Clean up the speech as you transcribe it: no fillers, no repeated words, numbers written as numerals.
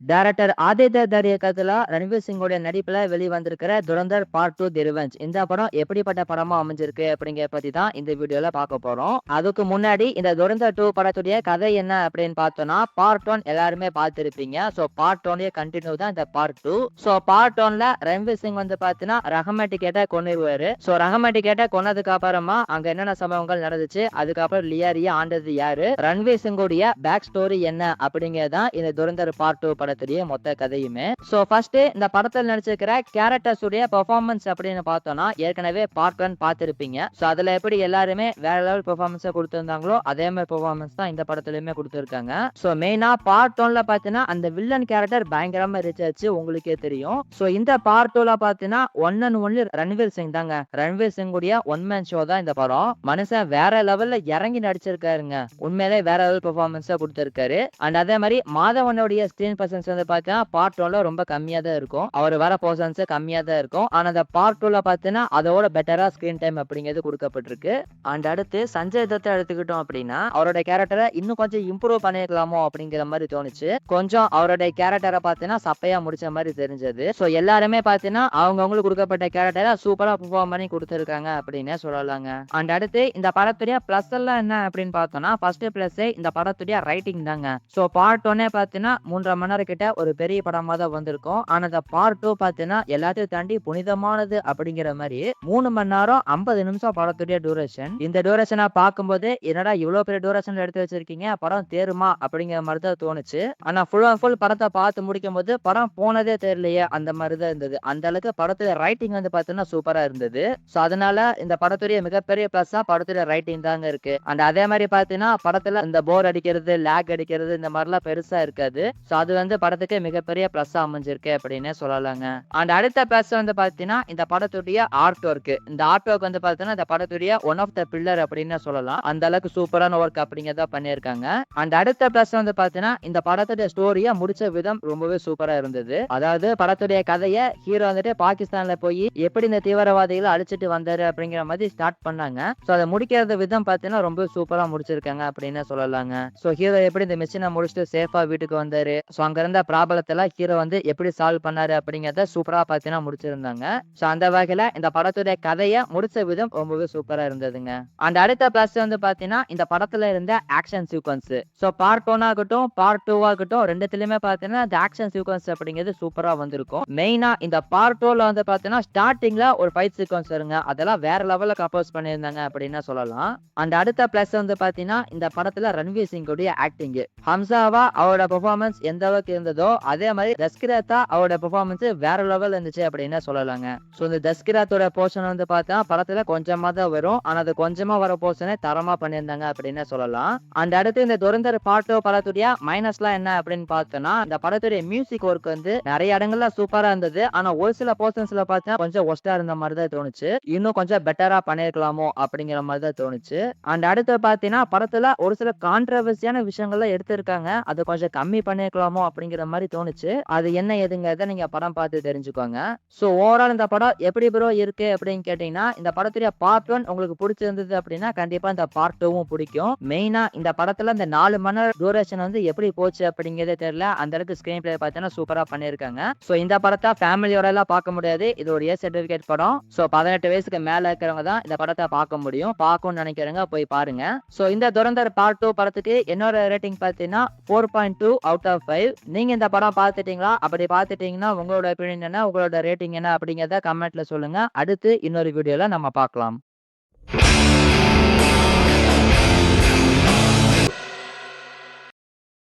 Director Aditya தர் இயக்கத்துல ரன்வீர் சிங்கோட நடிப்புல வெளிவந்திருக்கிற Durandhar part 2 தி revenge. இந்த படம் எப்படிப்பட்ட படமா அமைஞ்சிருக்கு அப்படிங்கிற பத்தி தான் இந்த வீடியோல பார்க்க போறோம். அதுக்கு முன்னாடி இந்த துரந்தர் 2 படத்துடைய கதை என்ன அப்படின்னு பார்த்தோம்னா, பார்ட் 1 எல்லாருமே பார்த்திருப்பீங்க. சோ பார்ட் 1 கண்டினியூ தான் இந்த பார்ட் 2. சோ பார்ட் 1ல ரன்வீர் சிங் வந்து பாத்தீங்கன்னா ரஹமட்டிகேட்ட கொன்னுருவாரு. சோ ரஹமட்டிகேட்ட கொன்னதுக்கு அப்புறமா அங்க என்னென்ன சம்பவங்கள் நடந்துச்சு, அதுக்கப்புறம் லியாரியா ஆண்டது யாரு, ரன்வீர் சிங்கோடைய பேக் ஸ்டோரி என்ன அப்படிங்கறதான் இந்த துரந்தர் பார்ட் 2 படத்துடைய மொத்த கதையுமே. சோ ஃபர்ஸ்ட் இந்த படத்துல நடிச்சிருக்கிற கேரக்டர்ஸ் உடைய பெர்ஃபார்மன்ஸ் அப்படின்னு பார்த்தோம்னா, ஏற்கனவே பார்ட் 1 பார்த்திருப்பீங்க. சோ அதுல எப்படி எல்லாருமே வேற லெவல் பெர்ஃபார்மன்ஸ் கொடுத்திருந்தாங்களோ அதே மாதிரி பெர்ஃபார்மன்ஸ் தான் இந்த படத்துலயுமே கொடுத்திருக்காங்க. சோ மெயினா பார்ட் 1ல பாத்தீங்கன்னா அந்த வில்லன் கேரக்டர் பயங்கரமா ரீச் ஆச்சு, உங்களுக்கே தெரியும். சோ இந்த பார்ட் 2ல பாத்தீங்கன்னா one and only Ranveer Singh தாங்க. ரன்வீர் சிங் உடைய ஒன் மேன் ஷோ தான் இந்த படம். மனுஷன் வேற லெவல்ல இறங்கி நடிச்சிருக்காருங்க. உண்மையிலே வேற லெவல் பெர்ஃபார்மன்ஸ் கொடுத்திருக்காரு. அண்ட் அதே மாதிரி மாதவனுடைய ஸ்கிரீன் பிரசன்ஸ் வந்து பாத்தீங்கன்னா பார்ட் 1ல ரொம்ப கம்மியா தான் இருக்கும். அவர் வர பர்சன்ஸ் கம்மியா தான் இருக்கும். ஆனா அந்த பார்ட் 2ல பாத்தீங்கன்னா அதோட பெட்டரா ஸ்கிரீன் டைம் அப்படிங்கிறது கொடுக்கப்பட்டிருக்கு. அண்ட் அடுத்து சஞ்சய் தத்தை எடுத்துக்கிட்டோம் அப்படின்னா அவரோட கேரக்டரை இன்னும் கொஞ்சம் இம்ப்ரூவ் பண்ணிருக்கலாமோ அப்படிங்கிற மாதிரி தோணுச்சு. கொஞ்சம் அவரோட கேரக்டரை பாத்தீங்கன்னா சப்பையா முடிச்ச மாதிரி தெரிஞ்சது. சோ எல்லாருமே பாத்தீங்கன்னா அவங்களுக்கு கொடுக்கப்பட்ட கேரக்டரை சூப்பரா பெர்ஃபார்ம் பண்ணி கொடுத்திருக்காங்க அப்படின்னு சொல்லலாங்க. அண்ட் அடுத்து இந்த படத்துடைய பிளஸ் எல்லாம் என்ன அப்படின்னு பார்த்தோம்னா, ஃபர்ஸ்ட் பிளஸ் இந்த படத்துடைய ரைட்டிங் தாங்க. சோ பார்ட் 1 பாத்தீங்கன்னா 3.5 மணி நேரம் கிட்ட ஒரு பெரிய படமா தான் வந்திருக்கும். ஆனா இந்த பார்ட் 2 பாத்தீங்கன்னா எல்லாத்தையும் தாண்டி புனிதமானது அப்படிங்கிற மாதிரி 3 மணி நேரம் 50 நிமிஷம் படத்துடைய டியூரேஷன். இந்த டியூரேஷனை பார்க்கும்போது என்னடா இவ்வளவு பெரிய டியூரேஷன் எடுத்து வச்சிருக்கீங்க, படம் தேருமா அப்படிங்கிற மாதிரி தான் தோணுச்சு. ஆனா ஃபுல் அண்ட் ஃபுல் படத்தை பார்த்து முடிக்கும் போது படம் போனதே தெரியலையே அந்த மாதிரி தான் இருந்தது. அந்த அளவுக்கு படத்துல ரைட்டிங் வந்து பாத்தீங்கன்னா சூப்பரா இருந்தது. சோ அதனால இந்த படத்துடைய மிகப்பெரிய பிளஸ் படத்துடைய ரைட்டிங் தாங்க இருக்கு. அண்ட் அதே மாதிரி பாத்தீங்கன்னா படத்துல இந்த போர் அடிக்கிறது, லேக் அடிக்கிறது இந்த மாதிரிலாம் பெருசா இருக்காது. சோ அது வந்து படத்துக்கு மிகப்பெரிய பிளஸ் அமைஞ்சிருக்கு அப்படின்னு சொல்லலாங்க. அண்ட் அடுத்த பிளஸ் வந்து பாத்தீங்கன்னா இந்த படத்துடைய ஆர்ட் ஒர்க். இந்த ஆர்ட் ஒர்க் வந்து பாத்தீங்கன்னா இந்த படத்துடைய ஒன் ஆஃப் த பில்லர் அப்படின்னு சொல்லலாம். அந்த அளவுக்கு சூப்பரான ஒர்க் அப்படிங்கறத பண்ணிருக்காங்க. அண்ட் அடுத்த பிளஸ் வந்து பாத்தீங்கன்னா இந்த படத்துடைய ஸ்டோரியை முடிச்ச விதம் ரொம்பவே சூப்பரா இருந்தது. அதாவது படத்துடைய கதையை ஹீரோ வந்துட்டு பாகிஸ்தான்ல போய் எப்படி இந்த தீவிரவாதிகளை அழிச்சிட்டு வந்தாரு அப்படிங்கிற மாதிரி ஸ்டார்ட் பண்ணாங்க. சோ அதை முடிக்கிறது விதம் பாத்தீங்கன்னா ரொம்ப சூப்பரா முடிச்சிருக்காங்க அப்படின்னு சொல்லலாங்க. சோ ஹீரோ எப்படி இந்த மிஷினை முடிச்சுட்டு சேஃபா வீட்டுக்கு வந்தாரு, சோ அங்க இருந்த ப்ராப்ளத்துல ஹீரோ வந்து எப்படி சால்வ் பண்ணாரு அப்படிங்கறத சூப்பரா பாத்தீங்கன்னா முடிச்சிருந்தாங்க. சோ அந்த வகையில இந்த படத்துடைய கதையை முடிச்ச விதம் ரொம்பவே சூப்பரா இருந்ததுங்க. அந்த அடுத்த பிளஸ் வந்து பாத்தீங்கன்னா இந்த படத்துல இருந்த ஆக்ஷன் சீக்வன்ஸ். சோ பார்ட் 1 ஆகட்டும் பார்ட் 2 ஆகட்டும் ரெண்டுத்திலுமே பாத்தீங்கன்னா இந்த ஆக்ஷன் சீக்வன்ஸ் அப்படிங்கிறது சூப்பரா வந்திருக்கும். மெயினா இந்த பார்ட் 2ல வந்து பாத்தீங்கன்னா ஸ்டார்டிங்ல ஒரு ஃபைட் சீக்வன்ஸ் வருங்க, அதெல்லாம் வேற லெவல்ல கம்போஸ் பண்ணியிருந்தாங்க அப்படின்னு சொல்லலாம். அந்த அடுத்த பிளஸ் வந்து பாத்தீங்கன்னா இந்த படத்துல ரன்வீர் சிங் உடைய ஆக்டிங். ஹம்சாவா அவரோட பெர்ஃபார்மன்ஸ் எந்த அளவுக்கு இருந்ததோ அதே மாதிரி தஸ்கிராத்தா அவரோட பெர்ஃபார்மன்ஸ் வேற லெவல் இருந்துச்சு அப்படின்னு சொல்லலாங்க. சோ இந்த தஸ்கிராத்தோட போர்ஷன் வந்து பார்த்தா படத்துல கொஞ்சமா தான் வரும். ஆனா அது கொஞ்சமா வர போர்ஷனை தரமா பண்ணியிருந்தாங்க அப்படின்னு சொல்லலாம். அந்த அடுத்து இந்த துரந்தர் பார்ட் 2 படத்துடைய மைனஸ்லாம் என்ன அப்படின்னு பார்த்தோம்னா, இந்த படத்துடைய மியூசிக் ஒர்க் வந்து நிறைய இடங்கள்ல சூப்பரா இருந்தது. ஆனா ஒரு சில போர்ஷன்ஸ்ல பார்த்தா கொஞ்சம் ஒஸ்டா இருந்த மாதிரி தான் தோணுச்சு. இன்னும் கொஞ்சம் பெட்டரா பண்ணிருக்கலாமோ அப்படிங்கிற மாதிரி தான் தோணுச்சு. அண்ட் அடுத்து பாத்தீங்கன்னா படத்துல ஒரு சில கான்ட்ரவர்சியான விஷயங்கள்லாம் எடுத்திருக்காங்க, அது கொஞ்சம் கம்மி பண்ணிருக்கலாமோ அப்படிங்கிற மாதிரி தோணுச்சு. அது என்ன ஏதுங்கிறத நீங்க படம் பார்த்து தெரிஞ்சுக்கோங்க. சோ ஓவரால் இந்த படம் எப்படி ப்ரோ இருக்கு அப்படின்னு கேட்டீங்கன்னா, இந்த படத்துடைய பார்ட் 1 உங்களுக்கு பிடிச்சிருந்தது அப்படின்னா கண்டிப்பா இந்த பார்ட் 2வும் பிடிக்கும். மெயினா இந்த படத்துல இந்த 4 மணி நேரம் டியூரேஷன் வந்து எப்படி போச்சு அப்படிங்கறதே தெரியல. அந்த அளவுக்கு ஸ்கிரீன் பிளே பார்த்தீங்கன்னா சூப்பரா பண்ணிருக்காங்க. சோ இந்த படத்தை ஃபேமிலியோட எல்லாம் பார்க்க முடியாது, இது ஒரு ஏ சர்டிபிகேட் படம். சோ 18 வயசுக்கு மேல இருக்கிறவங்க தான் இந்த படத்தை பார்க்க முடியும். பார்க்கணும்னு நினைக்கிறவங்க போய் பாருங்க. சோ இந்த துரந்தர் பார்ட் 2 படத்துக்கு என்னோட ரேட்டிங் பார்த்தீங்கன்னா 4.2 அவுட் ஆஃப் 5. நீங்க இந்த படம் பார்த்துட்டீங்களா? அப்படி பார்த்துட்டீங்கன்னா உங்களோட ஒப்பீனியன் என்ன, உங்களோட ரேட்டிங் என்ன அப்படிங்கறத கமெண்ட்ல சொல்லுங்க. அடுத்து இன்னொரு வீடியோல நம்ம பார்க்கலாம்.